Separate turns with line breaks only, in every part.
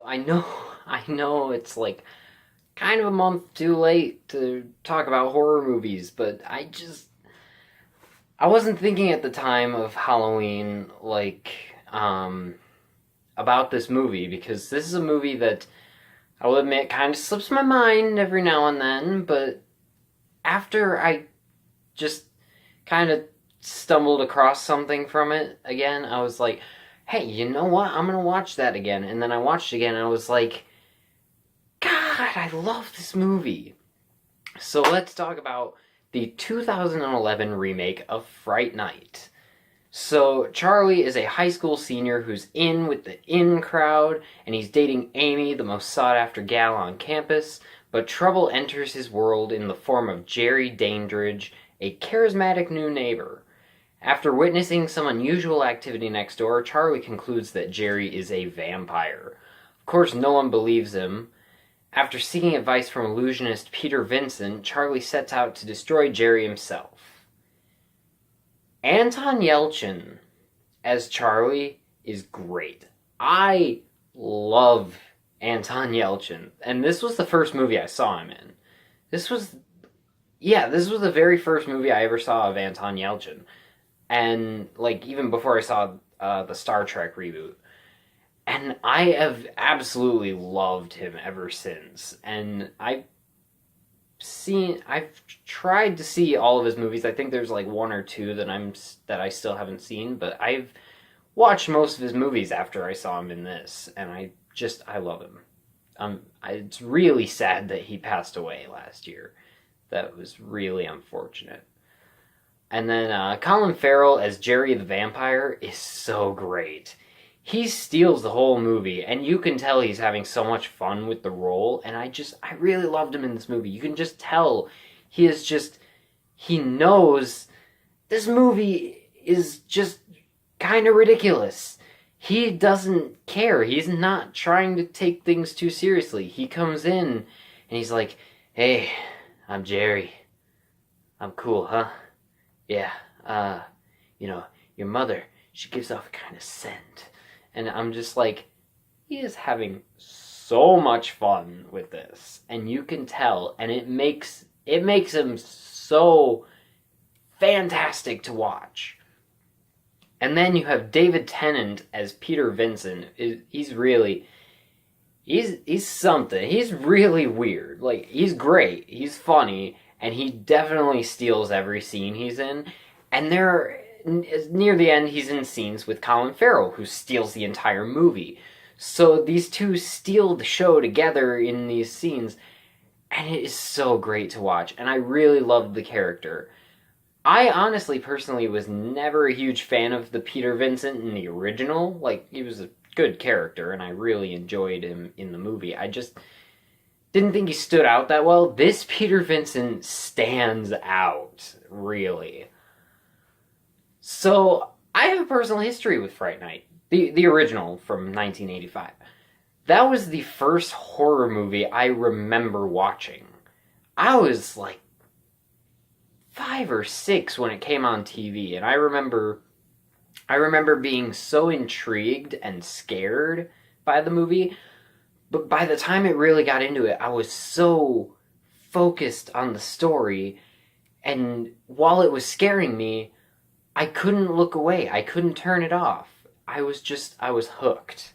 I know, I know it's like kind of a month too late to talk about horror movies, but I wasn't thinking at the time of Halloween um about this movie because this is a movie that I will admit kind of slips my mind every now and then, but after I just kind of stumbled across something from it again, I was like, "Hey, you know what? I'm going to watch that again." And then I watched it again and I was like, God, I love this movie. So let's talk about the 2011 remake of Fright Night. So Charlie is a high school senior who's in with the in crowd, and he's dating Amy, the most sought after gal on campus, but trouble enters his world in the form of Jerry Dandridge, a charismatic new neighbor. After witnessing some unusual activity next door, Charlie concludes that Jerry is a vampire. Of course, no one believes him. After seeking advice from illusionist Peter Vincent, Charlie sets out to destroy Jerry himself. Anton Yelchin as Charlie is great. I love Anton Yelchin, and this was the first movie I saw him in. This was, yeah, this was the very first movie I ever saw of Anton Yelchin, and like even before I saw the Star Trek reboot. And I have absolutely loved him ever since. And I've tried to see all of his movies. I think there's like one or two that I still haven't seen, but I've watched most of his movies after I saw him in this, and I love him. It's really sad that he passed away last year. That was really unfortunate. And then Colin Farrell as Jerry the Vampire is so great. He steals the whole movie, and you can tell he's having so much fun with the role, and I really loved him in this movie. You can just tell he knows this movie is just kind of ridiculous. He doesn't care. He's not trying to take things too seriously. He comes in, and he's like, "Hey, I'm Jerry. I'm cool, huh? Yeah, you know, your mother, she gives off a kind of scent." And I'm just like, he is having so much fun with this. And you can tell, and it makes him so fantastic to watch. And then you have David Tennant as Peter Vincent. He's something. He's really weird. Like, he's great. He's funny, and he definitely steals every scene he's in. And near the end, he's in scenes with Colin Farrell, who steals the entire movie. So these two steal the show together in these scenes, and it is so great to watch. And I really loved the character. I honestly, personally, was never a huge fan of the Peter Vincent in the original. Like, he was a good character, and I really enjoyed him in the movie. I just didn't think he stood out that well. This Peter Vincent stands out, really. So, I have a personal history with Fright Night, the original from 1985. That was the first horror movie I remember watching. I was like 5 or 6 when it came on TV, and I remember being so intrigued and scared by the movie, but by the time it really got into it, I was so focused on the story, and while it was scaring me, I couldn't look away. I couldn't turn it off. I was hooked.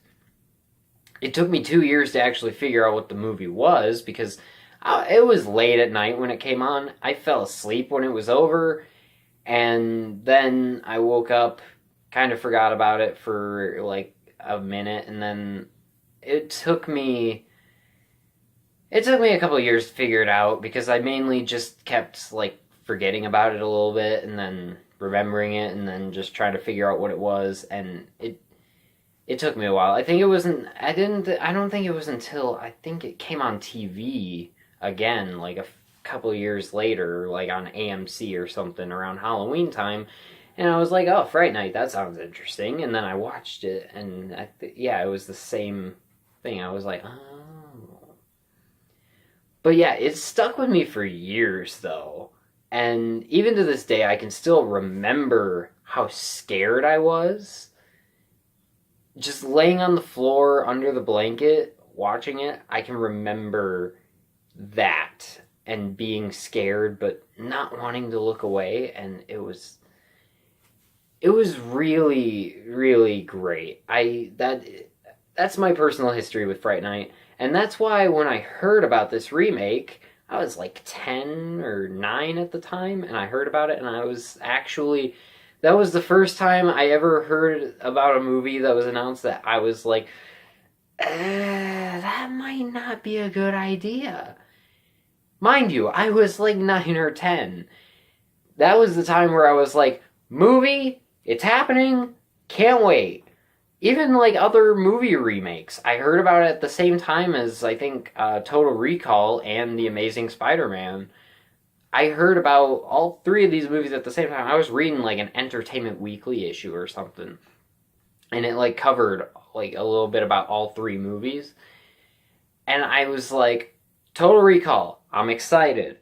It took me 2 years to actually figure out what the movie was because it was late at night when it came on. I fell asleep when it was over, and then I woke up, kind of forgot about it for like a minute, and then it took me it took me a couple of years to figure it out because I mainly just kept like forgetting about it a little bit and then remembering it and then just trying to figure out what it was, and it took me a while. I don't think it was until I think it came on TV again like a couple of years later, like on AMC or something around Halloween time, and I was like, "Oh, Fright Night, that sounds interesting." And then I watched it, and yeah, it was the same thing. I was like, "Oh." But yeah, it stuck with me for years though. And even to this day, I can still remember how scared I was. Just laying on the floor under the blanket, watching it, I can remember that and being scared but not wanting to look away, and it was really, really great. That's my personal history with Fright Night, and that's why when I heard about this remake, I was like 10 or 9 at the time, and I heard about it, and I was actually that was the first time I ever heard about a movie that was announced that I was like, that might not be a good idea. Mind you, I was like 9 or 10. That was the time where I was like, movie, it's happening, can't wait. Even like other movie remakes, I heard about it at the same time as I think Total Recall and The Amazing Spider-Man. I heard about all three of these movies at the same time. I was reading like an Entertainment Weekly issue or something, and it like covered like a little bit about all three movies. And I was like, Total Recall, I'm excited.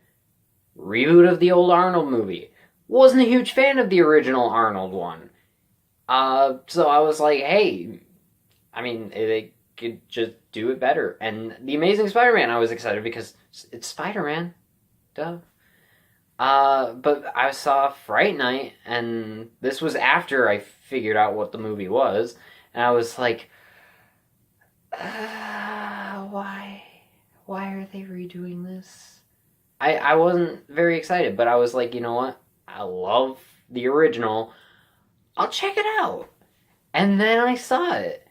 Reboot of the old Arnold movie. Wasn't a huge fan of the original Arnold one. So I was like, hey, I mean, they could just do it better. And The Amazing Spider-Man, I was excited because it's Spider-Man. Duh. But I saw Fright Night, and this was after I figured out what the movie was, and I was like, why? Why are they redoing this? I wasn't very excited, but I was like, you know what? I love the original. I'll check it out. And then I saw it,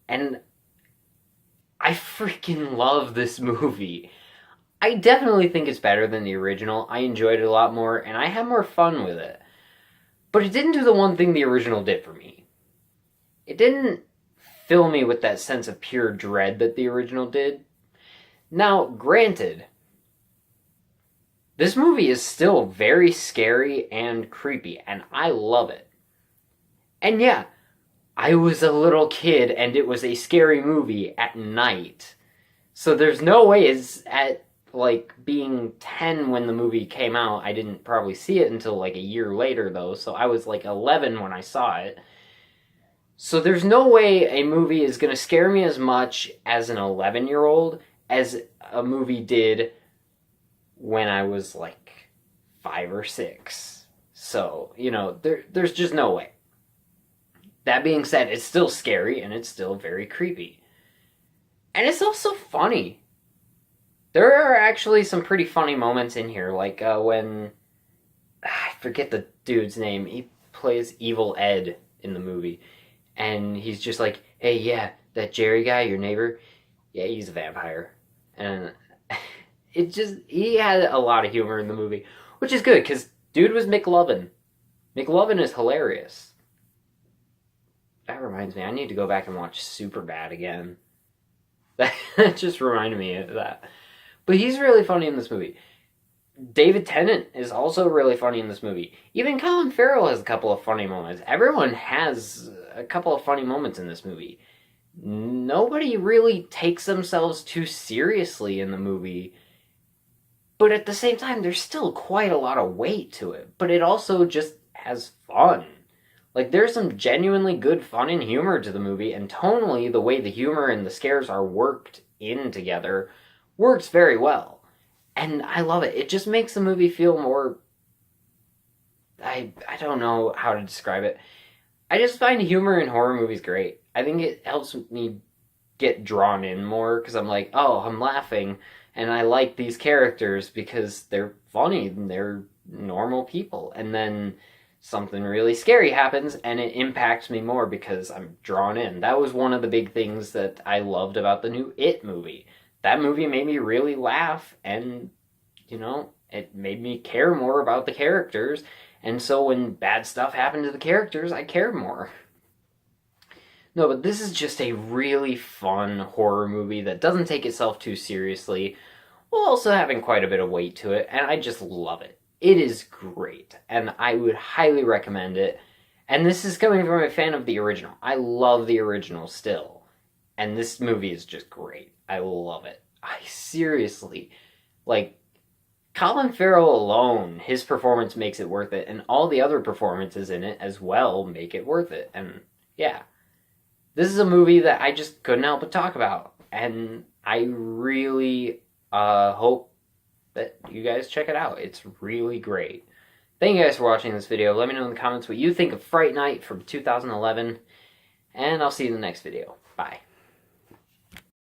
and I freaking love this movie. I definitely think it's better than the original. I enjoyed it a lot more, and I had more fun with it. But it didn't do the one thing the original did for me. It didn't fill me with that sense of pure dread that the original did. Now, granted, this movie is still very scary and creepy, and I love it. And yeah, I was a little kid, and it was a scary movie at night. So there's no way it's at like being 10 when the movie came out. I didn't probably see it until like a year later though, so I was like 11 when I saw it. So there's no way a movie is going to scare me as much as an 11-year-old as a movie did when I was like 5 or 6. So, you know, there's just no way. That being said, it's still scary and it's still very creepy. And it's also funny. There are actually some pretty funny moments in here, like when I forget the dude's name. He plays Evil Ed in the movie, and he's just like, "Hey, yeah, that Jerry guy, your neighbor, yeah, he's a vampire," and he had a lot of humor in the movie, which is good because dude was McLovin. McLovin is hilarious. That reminds me, I need to go back and watch Superbad again. That just reminded me of that. But he's really funny in this movie. David Tennant is also really funny in this movie. Even Colin Farrell has a couple of funny moments. Everyone has a couple of funny moments in this movie. Nobody really takes themselves too seriously in the movie. But at the same time, there's still quite a lot of weight to it. But it also just has fun. Like, there's some genuinely good fun and humor to the movie. And tonally, the way the humor and the scares are worked in together works very well. And I love it. It just makes the movie feel more... I don't know how to describe it. I just find humor in horror movies great. I think it helps me get drawn in more, because I'm like, oh, I'm laughing, and I like these characters because they're funny, and they're normal people. And then something really scary happens, and it impacts me more because I'm drawn in. That was one of the big things that I loved about the new It movie. That movie made me really laugh, and, you know, it made me care more about the characters, and so when bad stuff happened to the characters, I cared more. No, but this is just a really fun horror movie that doesn't take itself too seriously, while also having quite a bit of weight to it, and I just love it. It is great, and I would highly recommend it, and this is coming from a fan of the original. I love the original still, and this movie is just great. I love it. I seriously, like, Colin Farrell alone, his performance makes it worth it, and all the other performances in it as well make it worth it. And yeah, this is a movie that I just couldn't help but talk about. and I really hope that you guys check it out. It's really great. Thank you guys for watching this video. Let me know in the comments what you think of Fright Night from 2011, and I'll see you in the next video. Bye.